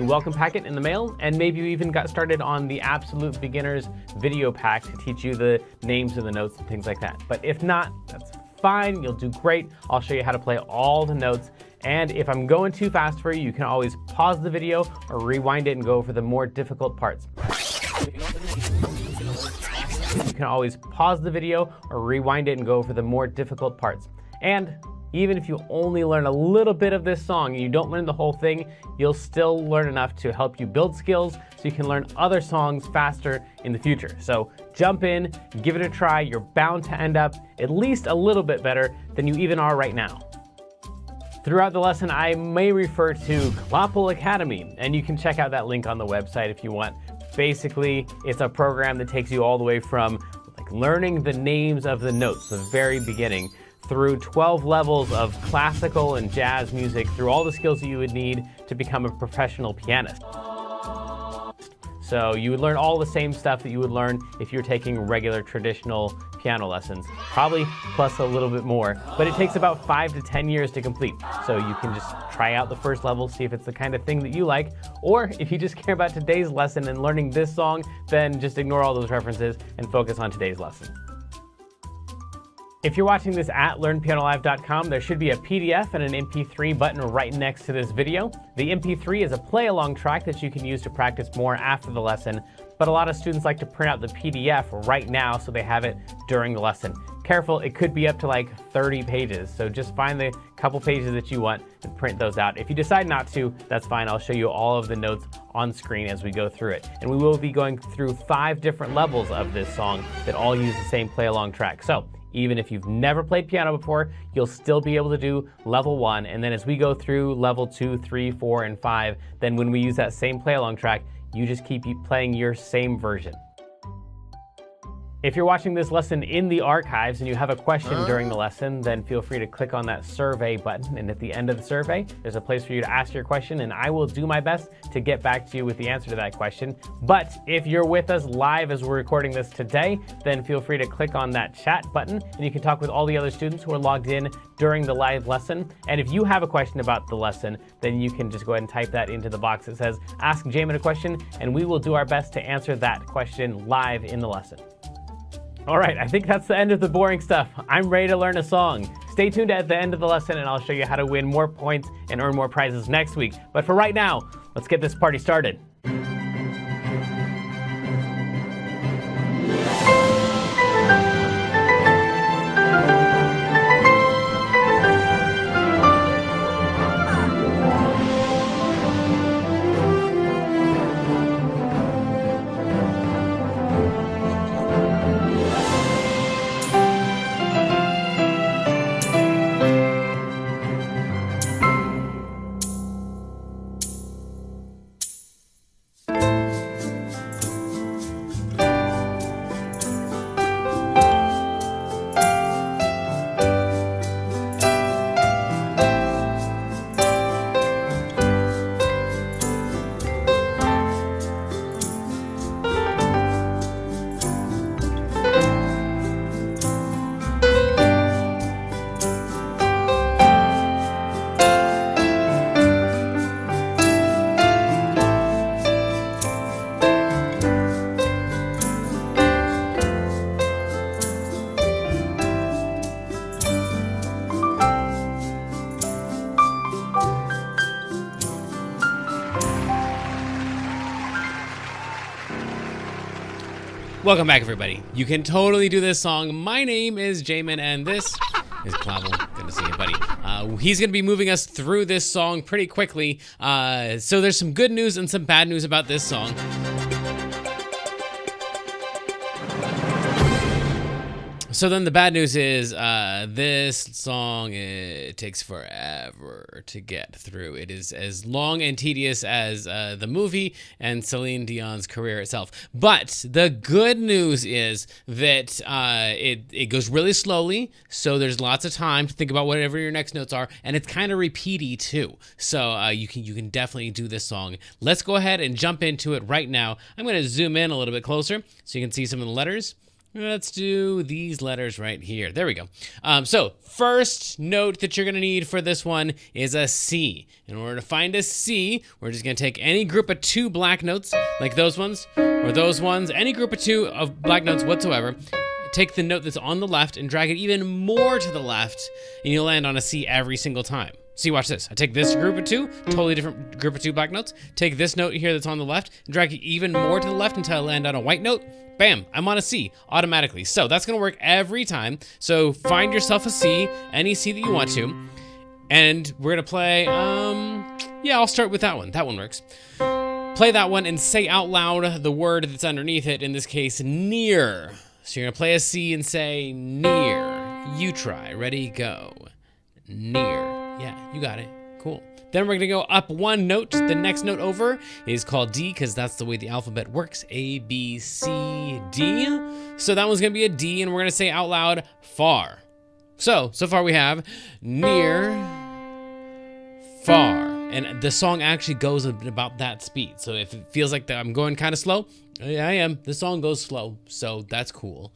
welcome packet in the mail, and maybe you even got started on the Absolute Beginners video pack to teach you the names of the notes and things like that. But if not, that's fine, you'll do great. I'll show you how to play all the notes, and if I'm going too fast for you, you can always pause the video or rewind it and go over the more difficult parts. You can always pause the video or rewind it and go over the more difficult parts. And even if you only learn a little bit of this song and you don't learn the whole thing, you'll still learn enough to help you build skills so you can learn other songs faster in the future. So jump in, give it a try. You're bound to end up at least a little bit better than you even are right now. Throughout the lesson, I may refer to Klopple Academy, and you can check out that link on the website if you want. Basically, it's a program that takes you all the way from learning the names of the notes, the very beginning, through 12 levels of classical and jazz music, through all the skills that you would need to become a professional pianist. So you would learn all the same stuff that you would learn if you're taking regular traditional piano lessons, probably plus a little bit more, but it takes about 5 to 10 years to complete. So you can just try out the first level, see if it's the kind of thing that you like, or if you just care about today's lesson and learning this song, then just ignore all those references and focus on today's lesson. If you're watching this at learnpianolive.com, there should be a PDF and an MP3 button right next to this video. The MP3 is a play-along track that you can use to practice more after the lesson, but a lot of students like to print out the PDF right now so they have it during the lesson. Careful, it could be up to like 30 pages, so just find the couple pages that you want and print those out. If you decide not to, that's fine. I'll show you all of the notes on screen as we go through it. And we will be going through 5 different levels of this song that all use the same play-along track. So even if you've never played piano before, you'll still be able to do level 1. And then as we go through level 2, 3, 4, and 5, then when we use that same play-along track, you just keep playing your same version. If you're watching this lesson in the archives and you have a question during the lesson, then feel free to click on that survey button. And at the end of the survey, there's a place for you to ask your question, and I will do my best to get back to you with the answer to that question. But if you're with us live as we're recording this today, then feel free to click on that chat button, and you can talk with all the other students who are logged in during the live lesson. And if you have a question about the lesson, then you can just go ahead and type that into the box that says, Ask Jamin a Question, and we will do our best to answer that question live in the lesson. All right, I think that's the end of the boring stuff. I'm ready to learn a song. Stay tuned at the end of the lesson and I'll show you how to win more points and earn more prizes next week. But for right now, let's get this party started. Welcome back, everybody. You can totally do this song. My name is Jamin, and this is Klopple. Good to see you, buddy. He's going to be moving us through this song pretty quickly. So there's some good news and some bad news about this song. So then the bad news is this song, it takes forever to get through. It is as long and tedious as the movie and Celine Dion's career itself. But the good news is that it goes really slowly, so there's lots of time to think about whatever your next notes are, and it's kind of repeaty too. So you can definitely do this song. Let's go ahead and jump into it right now. I'm going to zoom in a little bit closer so you can see some of the letters. Let's do these letters right here. There we go. So first note that you're going to need for this one is a C. In order to find a C, we're just going to take any group of 2 black notes, like those ones, or those ones, any group of 2 of black notes whatsoever. Take the note that's on the left and drag it even more to the left, and you'll land on a C every single time. See, watch this. I take this group of 2, totally different group of 2 black notes, take this note here that's on the left, and drag it even more to the left until I land on a white note. Bam, I'm on a C automatically. So that's gonna work every time. So find yourself a C, any C that you want to, and we're gonna play, yeah, I'll start with that one. That one works. Play that one and say out loud the word that's underneath it, in this case, near. So you're gonna play a C and say near. You try, ready, go. Near. Yeah, you got it. Cool. Then we're gonna go up 1 note. The next note over is called D, because that's the way the alphabet works. A, B, C, D. So that one's gonna be a D, and we're gonna say out loud, far. So far we have near, far. And the song actually goes at about that speed. So if it feels like I'm going kind of slow, yeah, I am. The song goes slow, so that's cool.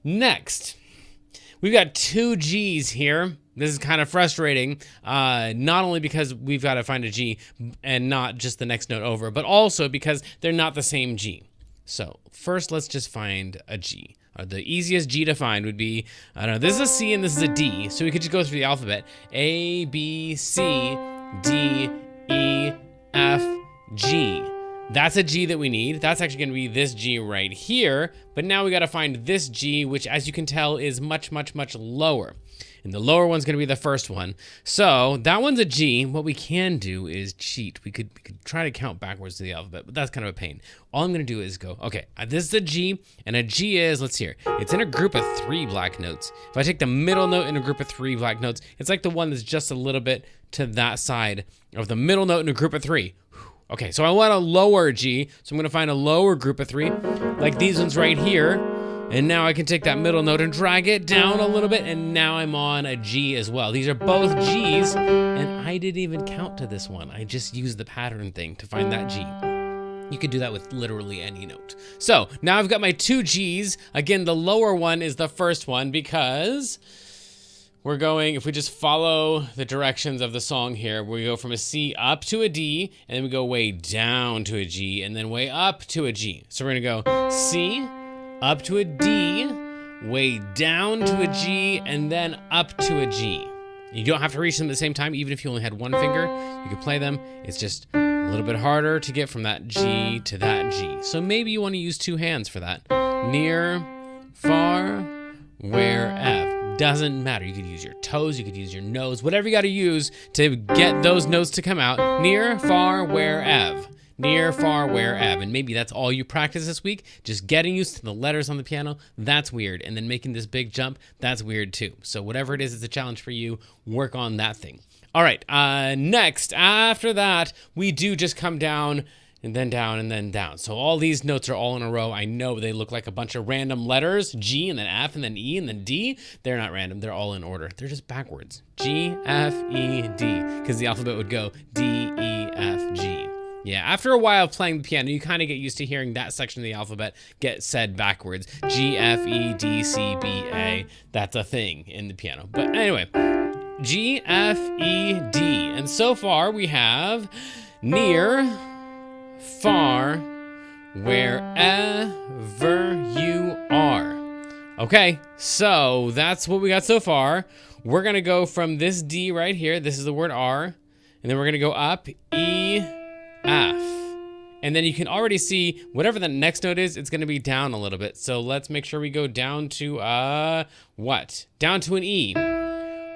Next, we've got 2 G's here. This is kind of frustrating, not only because we've got to find a G and not just the next note over, but also because they're not the same G. So first, let's just find a G. The easiest G to find would be, I don't know, this is a C and this is a D, so we could just go through the alphabet. A, B, C, D, E, F, G. That's a G that we need. That's actually going to be this G right here, but now we got to find this G, which, as you can tell, is much, much, much lower. And the lower one's going to be the first one. So that one's a G. What we can do is cheat. We could try to count backwards to the alphabet, but that's kind of a pain. All I'm going to do is go, okay, this is a G, and a G is, let's see here, it's in a group of 3 black notes. If I take the middle note in a group of 3 black notes, it's like the one that's just a little bit to that side of the middle note in a group of 3. Okay, so I want a lower G, so I'm going to find a lower group of 3, like these ones right here. And now I can take that middle note and drag it down a little bit, and now I'm on a G as well. These are both G's, and I didn't even count to this one. I just used the pattern thing to find that G. You could do that with literally any note. So now I've got my 2 G's. Again, the lower one is the first one because we're going, if we just follow the directions of the song here, we go from a C up to a D, and then we go way down to a G, and then way up to a G. So we're gonna go C, up to a D, way down to a G, and then up to a G. You don't have to reach them at the same time. Even if you only had 1 finger, you could play them. It's just a little bit harder to get from that G to that G. So maybe you want to use 2 hands for that. Near, far, wherever. Doesn't matter. You could use your toes, you could use your nose, whatever you got to use to get those notes to come out. Near, far, wherever. Near, far, wherever. And maybe that's all you practice this week. Just getting used to the letters on the piano, that's weird. And then making this big jump, that's weird too. So whatever it is, it's a challenge for you. Work on that thing. All right, next, after that, we do just come down and then down and then down. So all these notes are all in a row. I know they look like a bunch of random letters, G and then F and then E and then D. They're not random, they're all in order. They're just backwards. G, F, E, D, because the alphabet would go D, E, F, G. Yeah, after a while of playing the piano, you kind of get used to hearing that section of the alphabet get said backwards. G, F, E, D, C, B, A. That's a thing in the piano. But anyway, G, F, E, D. And so far we have near, far, wherever you are. Okay, so that's what we got so far. We're going to go from this D right here. This is the word R. And then we're going to go up, E, F. And then you can already see whatever the next note is, it's going to be down a little bit. So let's make sure we go down to what? Down to an E.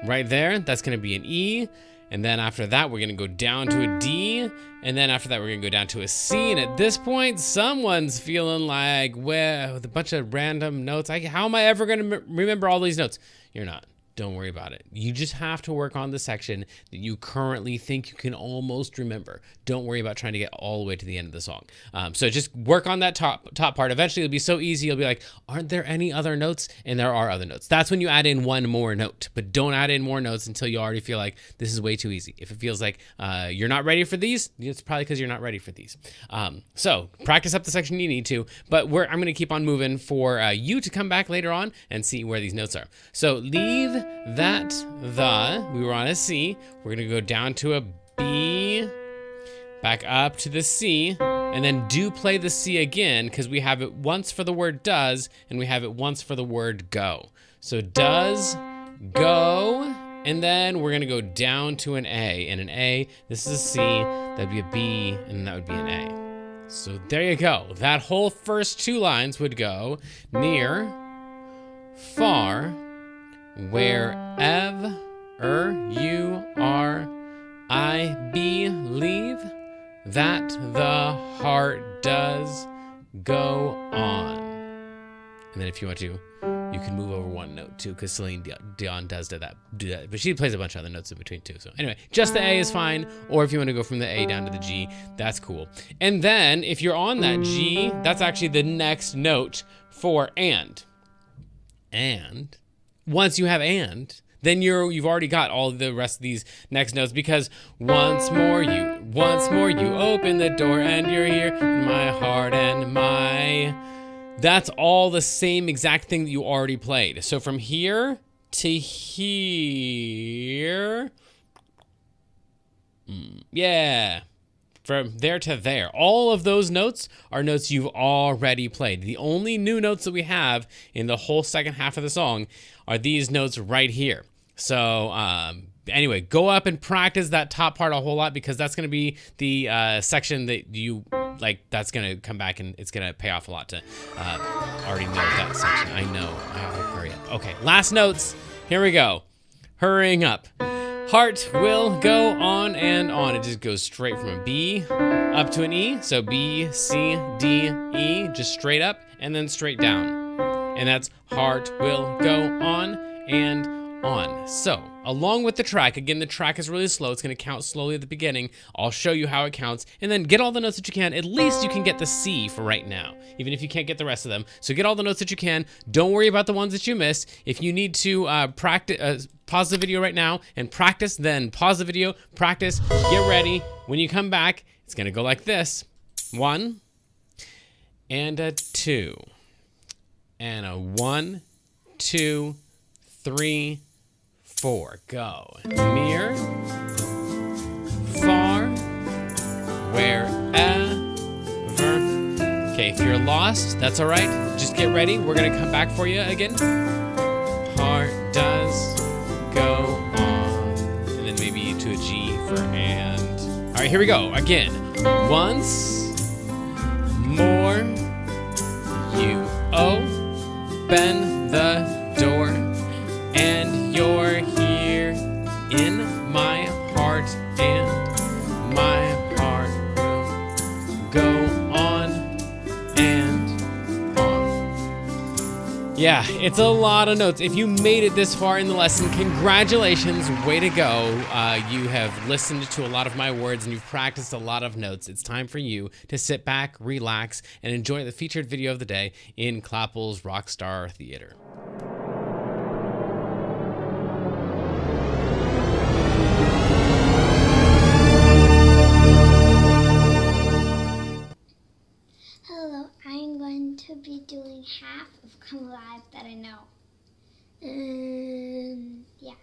Right there, that's going to be an E. And then after that, we're going to go down to a D. And then after that, we're going to go down to a C. And at this point, someone's feeling like, well, with a bunch of random notes, how am I ever going to remember all these notes? You're not. don't worry about it. You just have to work on the section that you currently think you can almost remember. Don't worry about trying to get all the way to the end of the song. So just work on that top part. Eventually it'll be so easy. You'll be like, aren't there any other notes? And there are other notes. That's when you add in one more note, but don't add in more notes until you already feel like this is way too easy. If it feels like you're not ready for these, it's probably because you're not ready for these. So practice up the section you need to, but I'm going to keep on moving for you to come back later on and see where these notes are. So leave that we were on a C. We're going to go down to a B, back up to the C, and then do play the C again because we have it once for the word does and we have it once for the word go. So does, go, and then we're going to go down to an A. And an A, this is a C, that'd be a B, and that would be an A. So there you go. That whole first two lines would go near, far, wherever you are, I believe that the heart does go on. And then if you want to, you can move over one note too, because Celine Dion does do that. But she plays a bunch of other notes in between too. So anyway, just the A is fine. Or if you want to go from the A down to the G, that's cool. And then if you're on that G, that's actually the next note for and. And once you have and, then you've already got all the rest of these next notes, because once more you open the door and you're here, my heart and my... That's all the same exact thing that you already played. So from here to here, yeah, from there to there, all of those notes are notes you've already played. The only new notes that we have in the whole second half of the song are these notes right here. So anyway, go up and practice that top part a whole lot, because that's going to be the section that you like. That's going to come back and it's going to pay off a lot to already know that section. I know. I'll hurry up. Okay, last notes. Here we go. Hurrying up. Heart will go on and on. It just goes straight from a B up to an E. So B, C, D, E, just straight up and then straight down. And that's heart will go on and on. So along with the track, again, the track is really slow. It's going to count slowly at the beginning. I'll show you how it counts, and then get all the notes that you can. At least you can get the C for right now, even if you can't get the rest of them. So get all the notes that you can. Don't worry about the ones that you missed. If you need to practice, pause the video right now and practice, then pause the video, practice, get ready. When you come back, it's going to go like this. 1 and a 2 and a 1, 2, 3, 4. Go. Near, far, wherever. Okay, if you're lost, that's all right. Just get ready. We're going to come back for you again. Heart does go on. And then maybe to a G for and. All right, here we go. Again. Once more, you open the door. And you're here in my heart, and my heart will go on and on. Yeah, it's a lot of notes. If you made it this far in the lesson, congratulations, way to go. You have listened to a lot of my words and you've practiced a lot of notes. It's time for you to sit back, relax, and enjoy the featured video of the day in Clapple's Rockstar Theater. To be doing half of Come Alive that I know. Yeah.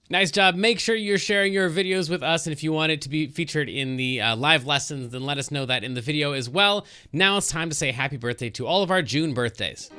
Nice job. Make sure you're sharing your videos with us, and if you want it to be featured in the live lessons, then let us know that in the video as well. Now it's time to say happy birthday to all of our June birthdays.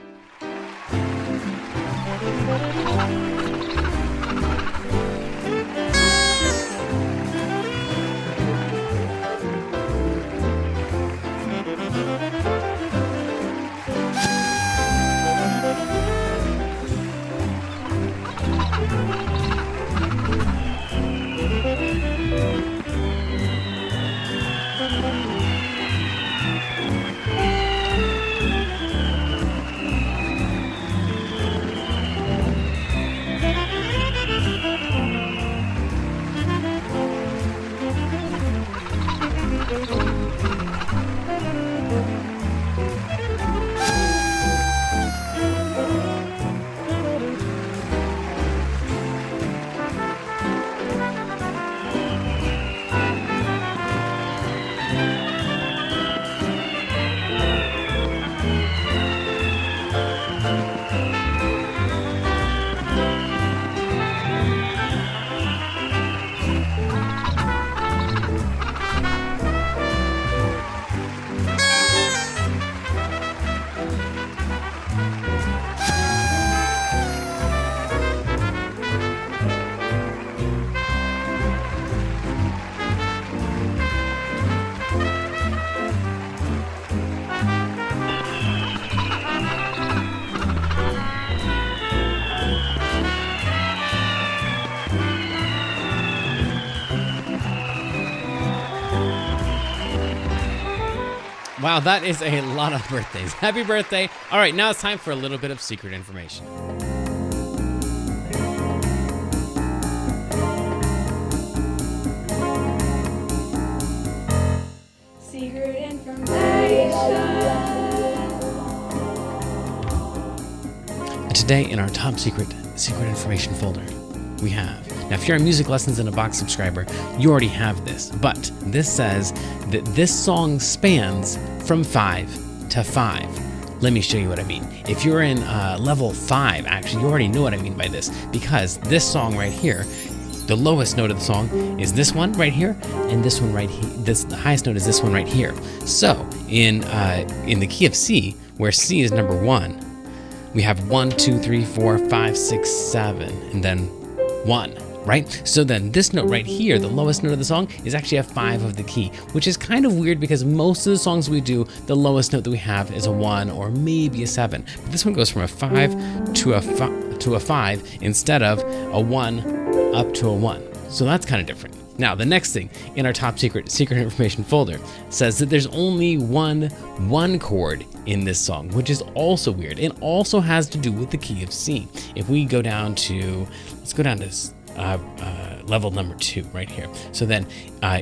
Wow, that is a lot of birthdays. Happy birthday. All right, now it's time for a little bit of secret information. Secret information. Today in our top secret information folder, we have, now if you're a Music Lessons in a Box subscriber, you already have this, but this says that this song spans from 5 to 5. Let me show you what I mean. If you're in level 5, actually, you already know what I mean by this, because this song right here, the lowest note of the song is this one right here, and this one right here. The highest note is this one right here. So in the key of C, where C is number 1, we have 1, 2, 3, 4, 5, 6, 7, and then 1, right? So then this note right here, the lowest note of the song, is actually a 5 of the key, which is kind of weird because most of the songs we do, the lowest note that we have is a 1 or maybe a 7. But this one goes from a 5 to a 5 instead of a 1 up to a 1. So that's kind of different. Now, the next thing in our top secret information folder says that there's only one chord in this song, which is also weird. It also has to do with the key of C. If we go down to, let's go down to level number 2 right here. So then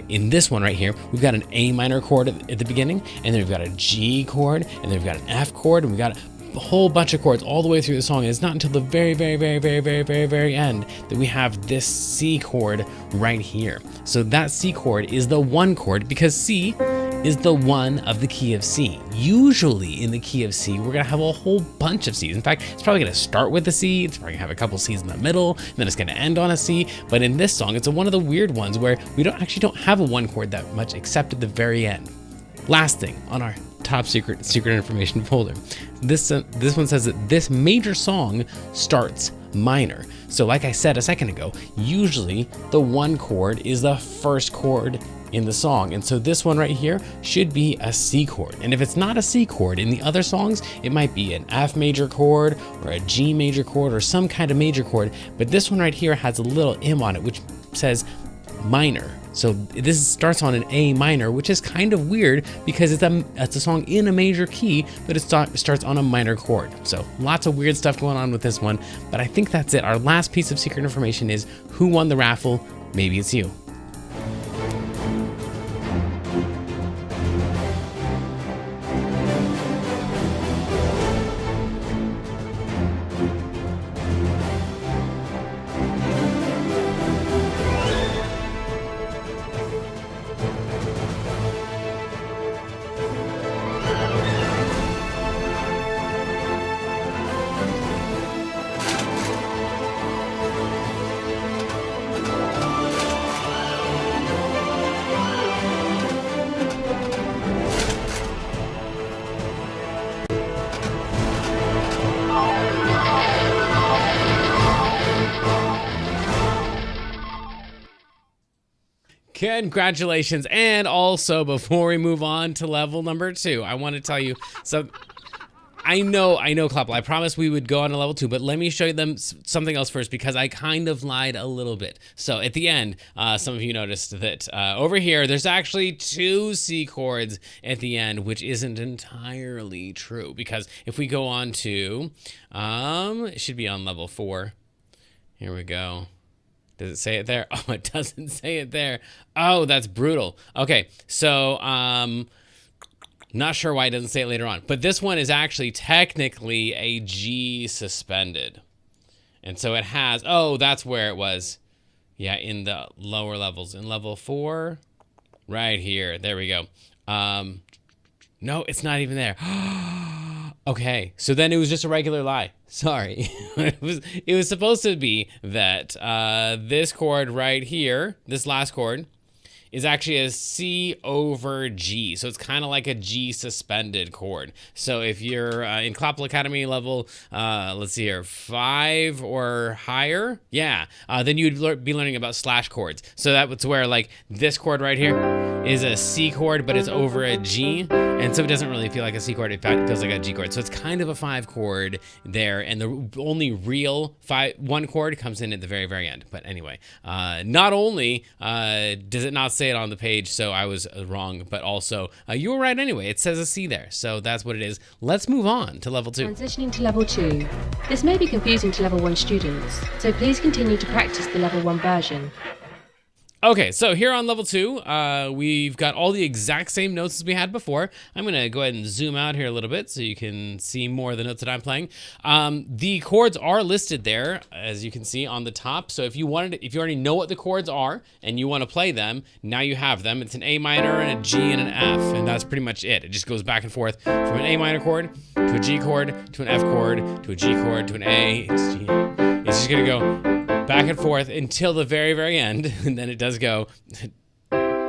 in this one right here, we've got an A minor chord at the beginning, and then we've got a G chord, and then we've got an F chord, and we've got a whole bunch of chords all the way through the song. And it's not until the very end that we have this C chord right here. So that C chord is the 1 chord because C is the 1 of the key of C. Usually in the key of C, we're gonna have a whole bunch of C's. In fact, it's probably gonna start with a C, it's probably gonna have a couple C's in the middle, and then it's gonna end on a C. But in this song, it's one of the weird ones where we don't have a 1 chord that much except at the very end. Last thing on our top secret information folder. This one says that this major song starts minor. So like I said a second ago, usually the 1 chord is the first chord in the song. And so this one right here should be a C chord. And if it's not a C chord in the other songs, it might be an F major chord or a G major chord or some kind of major chord. But this one right here has a little M on it, which says minor. So this starts on an A minor, which is kind of weird because it's a song in a major key, but it starts on a minor chord. So lots of weird stuff going on with this one, but I think that's it. Our last piece of secret information is who won the raffle. Maybe it's you. Congratulations. And also, before we move on to level number 2, I want to tell you some. I know, Clapple. I promised we would go on to level 2, but let me show you them something else first because I kind of lied a little bit. So at the end, some of you noticed that over here, there's actually 2 C chords at the end, which isn't entirely true because if we go on to, it should be on level 4. Here we go. Does it say it there? Oh, it doesn't say it there. Oh, that's brutal. Okay, so, not sure why it doesn't say it later on, but this one is actually technically a G suspended. And so it has, oh, that's where it was. Yeah, in the lower levels. In level 4, right here. There we go. No, it's not even there. Okay, so then it was just a regular lie. Sorry. It was supposed to be that this chord right here, this last chord, is actually a C over G. So it's kind of like a G suspended chord. So if you're in Clapple Academy level, let's see here, 5 or higher, yeah, then you'd be learning about slash chords. So that's where like this chord right here is a C chord, but it's over a G. And so it doesn't really feel like a C chord, it feels like a G chord. So it's kind of a 5 chord there. And the only real 1 chord comes in at the very, very end. But anyway, not only does it not say it on the page, so I was wrong, but also you were right anyway. It says a C there, so that's what it is. Let's move on to level 2. Transitioning to level 2. This may be confusing to level 1 students, so please continue to practice the level 1 version. Okay, so here on level 2, we've got all the exact same notes as we had before. I'm gonna go ahead and zoom out here a little bit so you can see more of the notes that I'm playing. The chords are listed there, as you can see on the top. So if you already know what the chords are and you wanna play them, now you have them. It's an A minor and a G and an F, and that's pretty much it. It just goes back and forth from an A minor chord to a G chord to an F chord to a G chord to an A. It's just gonna go back and forth until the very, very end, and then it does go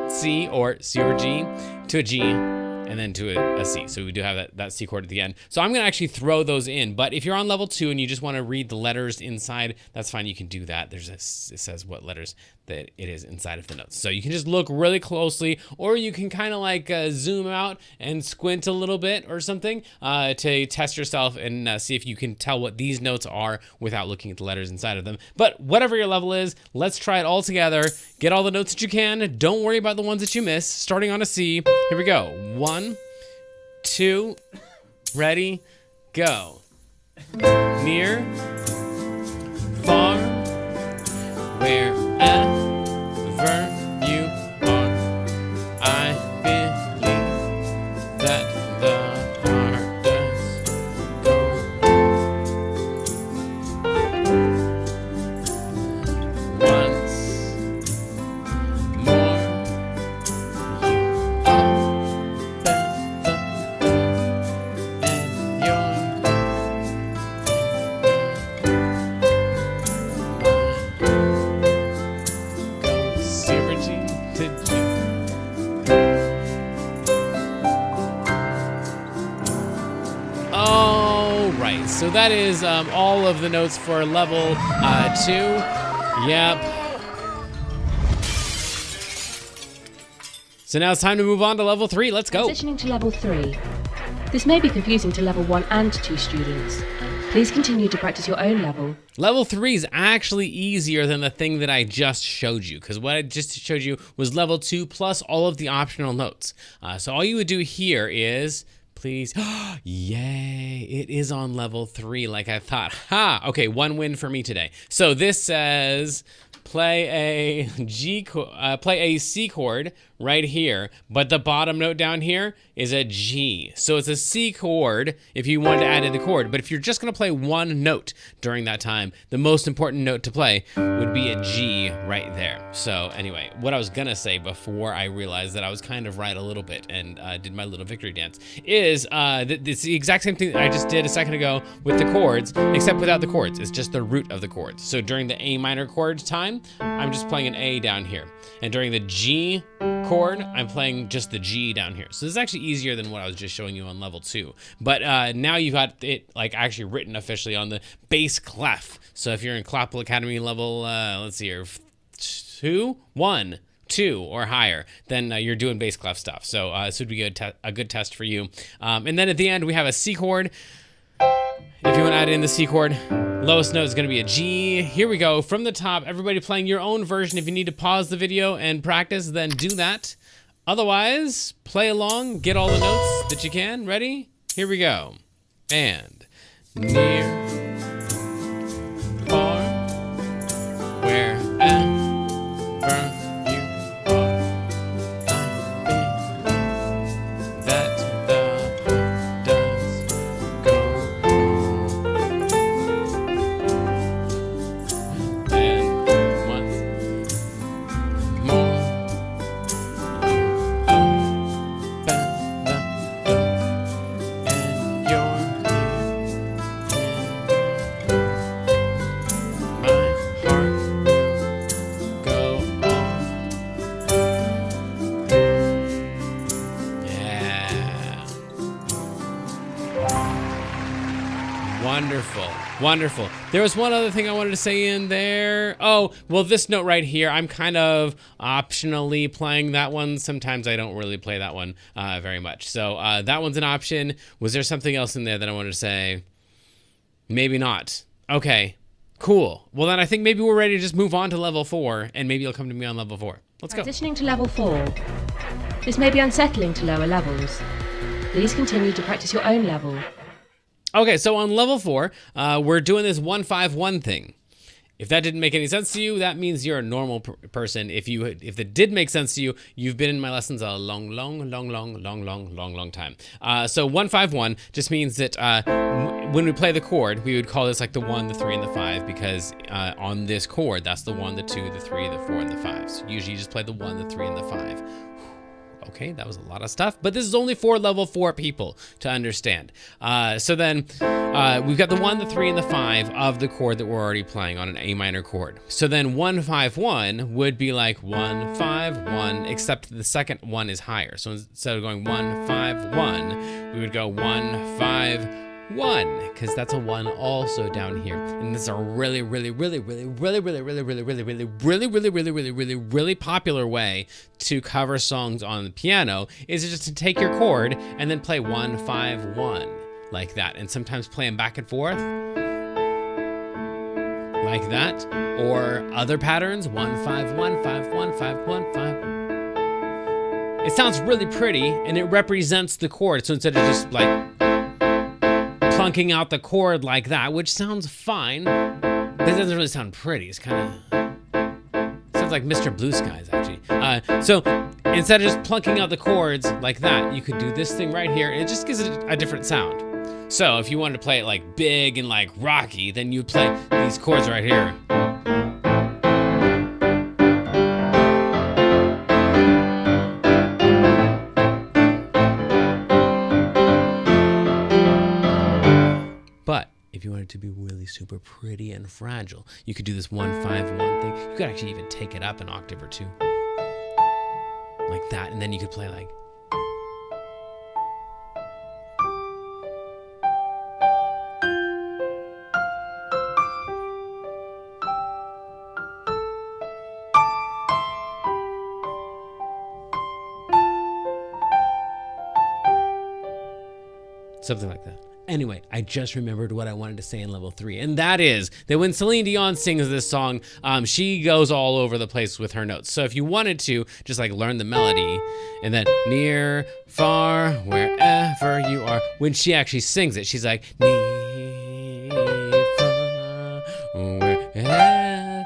C or G to a G and then to a C. So we do have that C chord at the end. So I'm going to actually throw those in, but if you're on level 2 and you just want to read the letters inside, that's fine. You can do that. It says what letters that it is inside of the notes. So you can just look really closely, or you can kind of like zoom out and squint a little bit or something to test yourself and see if you can tell what these notes are without looking at the letters inside of them. But whatever your level is, let's try it all together. Get all the notes that you can. Don't worry about the ones that you miss. Starting on a C. Here we go. 1, 2, ready, go. Near, far, wherever you are, I believe that the heart does go. Once more, you open the door and zero G to G. All right, so that is all of the notes for level 2. Yep. So now it's time to move on to level 3. Let's go. Transitioning to level 3. This may be confusing to level 1 and 2 students. Please continue to practice your own level. Level 3 is actually easier than the thing that I just showed you, because what I just showed you was level 2 plus all of the optional notes. So all you would do here is, please, yay, it is on level 3 like I thought. Ha, okay, 1 win for me today. So this says, play a C chord right here, but the bottom note down here is a G. So it's a C chord if you wanted to add in the chord, but if you're just gonna play 1 note during that time, the most important note to play would be a G right there. So anyway, what I was gonna say before I realized that I was kind of right a little bit and did my little victory dance is it's the exact same thing that I just did a second ago with the chords, except without the chords. It's just the root of the chords. So during the A minor chord time, I'm just playing an A down here. And during the G chord, I'm playing just the G down here. So this is actually easier than what I was just showing you on level 2. But now you've got it like actually written officially on the bass clef. So if you're in Clapple Academy level, let's see here, 1, 2 or higher, then you're doing bass clef stuff. So this would be a good test for you. And then at the end, we have a C chord. If you want to add in the C chord, lowest note is going to be a G. Here we go. From the top, everybody playing your own version. If you need to pause the video and practice, then do that. Otherwise, play along, get all the notes that you can. Ready? Here we go. And near, far, wherever you are, that the heart does go on. And once more, and you're Wonderful. Wonderful. There was one other thing I wanted to say in there. Oh, well, this note right here, I'm kind of optionally playing that one. Sometimes I don't really play that one very much. So that one's an option. Was there something else in there that I wanted to say? Maybe not. Okay, cool. Well, then I think maybe we're ready to just move on to level 4, and maybe you'll come to me on level 4. Let's go. Transitioning to level 4. This may be unsettling to lower levels. Please continue to practice your own level. Okay, so on level 4, we're doing this 1-5-1 thing. If that didn't make any sense to you, that means you're a normal person. If it did make sense to you, you've been in my lessons a long time. So 1-5-1 just means that when we play the chord, we would call this like the 1, the 3, and the 5 because on this chord, that's the 1, the 2, the 3, the 4, and the 5. So usually you just play the 1, the 3, and the 5. Okay, that was a lot of stuff, but this is only for level 4 people to understand. So then we've got the 1, the 3, and the 5 of the chord that we're already playing on an A minor chord. So then 1-5-1 would be like 1-5-1, except the second one is higher. So instead of going 1-5-1, we would go 1-5-1, because that's a 1 also down here. And this is a really popular way to cover songs on the piano, is just to take your chord and then play 1-5-1 like that, and sometimes play them back and forth like that, or other patterns 1-5-1, 5-1, 5-1, 5. It sounds really pretty, and it represents the chord. So instead of just like plunking out the chord like that, which sounds fine, but it doesn't really sound pretty. It's kind of sounds like Mr. Blue Skies, actually. So instead of just plunking out the chords like that, you could do this thing right here, and it just gives it a different sound. So if you wanted to play it like big and like rocky, then you'd play these chords right here. But if you wanted to be really super pretty and fragile, you could do this 1-5-1 thing. You could actually even take it up an octave or two. Like that, and then you could play like... something like that. Anyway, I just remembered what I wanted to say in level 3, and that is that when Celine Dion sings this song, she goes all over the place with her notes. So if you wanted to, just like learn the melody, and then near, far, wherever you are, when she actually sings it, she's like, near, far, wherever.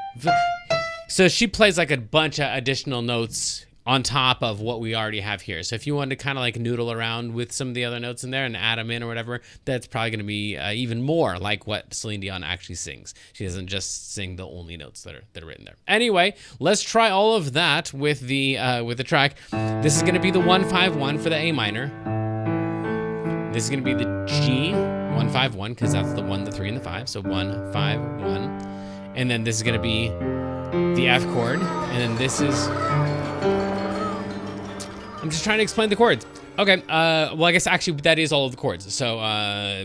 So she plays like a bunch of additional notes on top of what we already have here. So if you wanted to kind of like noodle around with some of the other notes in there and add them in or whatever, that's probably going to be even more like what Celine Dion actually sings. She doesn't just sing the only notes that are written there. Anyway, let's try all of that with the track. This is going to be the 1-5-1 for the A minor. This is going to be the G 1-5-1 because that's the 1, the 3, and the 5. So 1-5-1, and then this is going to be the F chord, and then this is... I'm just trying to explain the chords. Okay, well, I guess actually that is all of the chords. So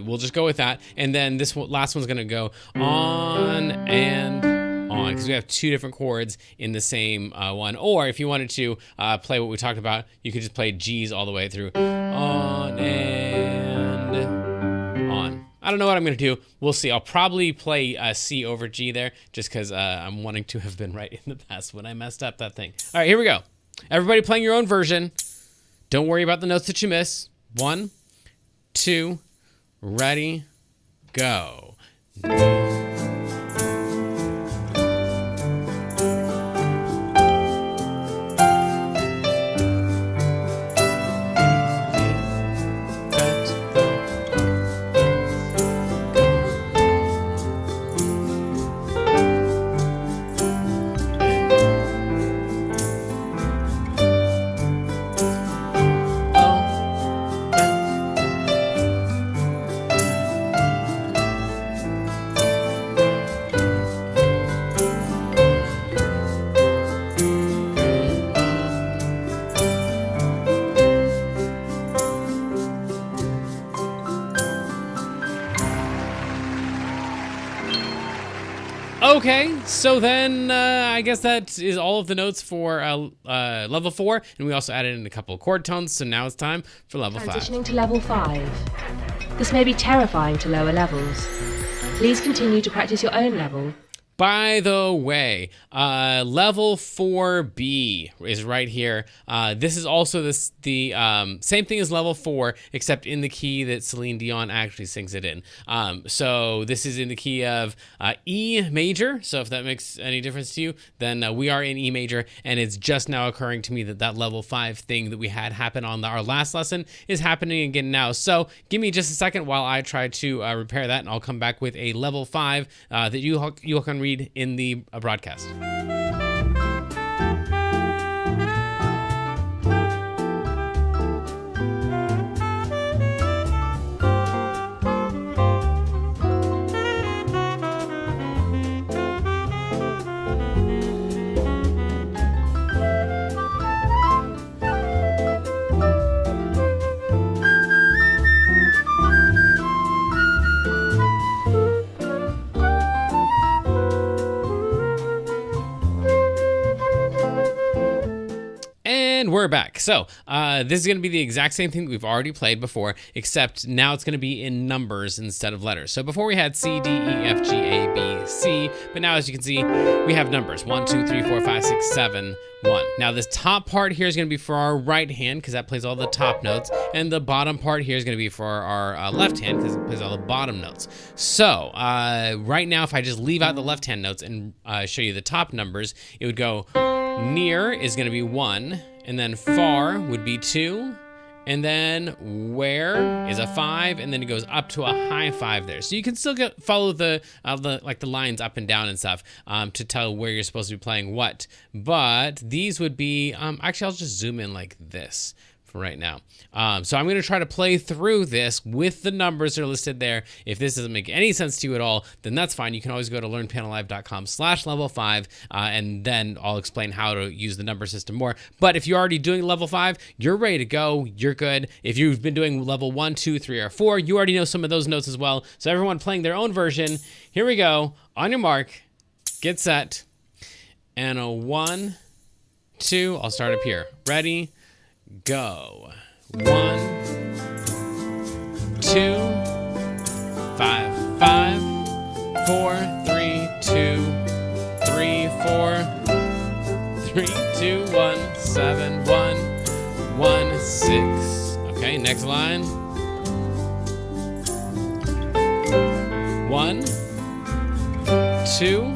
we'll just go with that. And then this last one's gonna go on and on, because we have two different chords in the same one. Or if you wanted to play what we talked about, you could just play G's all the way through. On and on. I don't know what I'm going to do. We'll see. I'll probably play C over G there, just because I'm wanting to have been right in the past when I messed up that thing. All right, here we go. Everybody playing your own version. Don't worry about the notes that you miss. 1, 2, ready, go. Okay, so then I guess that is all of the notes for level 4, and we also added in a couple of chord tones, so now it's time for level 5. Transitioning to level 5. This may be terrifying to lower levels. Please continue to practice your own level. By the way, level 4B is right here. This is also the same thing as level 4, except in the key that Celine Dion actually sings it in. So this is in the key of E major. So if that makes any difference to you, then we are in E major, and it's just now occurring to me that that level 5 thing that we had happen on our last lesson is happening again now. So give me just a second while I try to repair that, and I'll come back with a level 5 that you can read in the broadcast. And we're back. So this is going to be the exact same thing that we've already played before, except now it's going to be in numbers instead of letters. So before we had C, D, E, F, G, A, B, C, but now as you can see, we have numbers 1, 2, 3, 4, 5, 6, 7, 1. Now this top part here is going to be for our right hand because that plays all the top notes, and the bottom part here is going to be for our left hand because it plays all the bottom notes. So right now, if I just leave out the left hand notes and show you the top numbers, it would go near is going to be 1, and then far would be 2, and then where is a 5, and then it goes up to a high 5 there. So you can still follow the lines up and down and stuff to tell where you're supposed to be playing what. But these would be actually I'll just zoom in like this for right now. So I'm going to try to play through this with the numbers that are listed there. If this doesn't make any sense to you at all, then that's fine. You can always go to learnpianolive.com/level5, and then I'll explain how to use the number system more. But if you're already doing level 5, you're ready to go. You're good. If you've been doing level 1, 2, 3, or 4, you already know some of those notes as well. So everyone playing their own version, here we go. On your mark, get set, and a 1, 2. I'll start up here. Ready? Go. 1, 2, 5, 5, 4, 3, 2, 3, 4, 3, 2, 1, 7, 1, 1, 6. Okay, next line. 1, 2,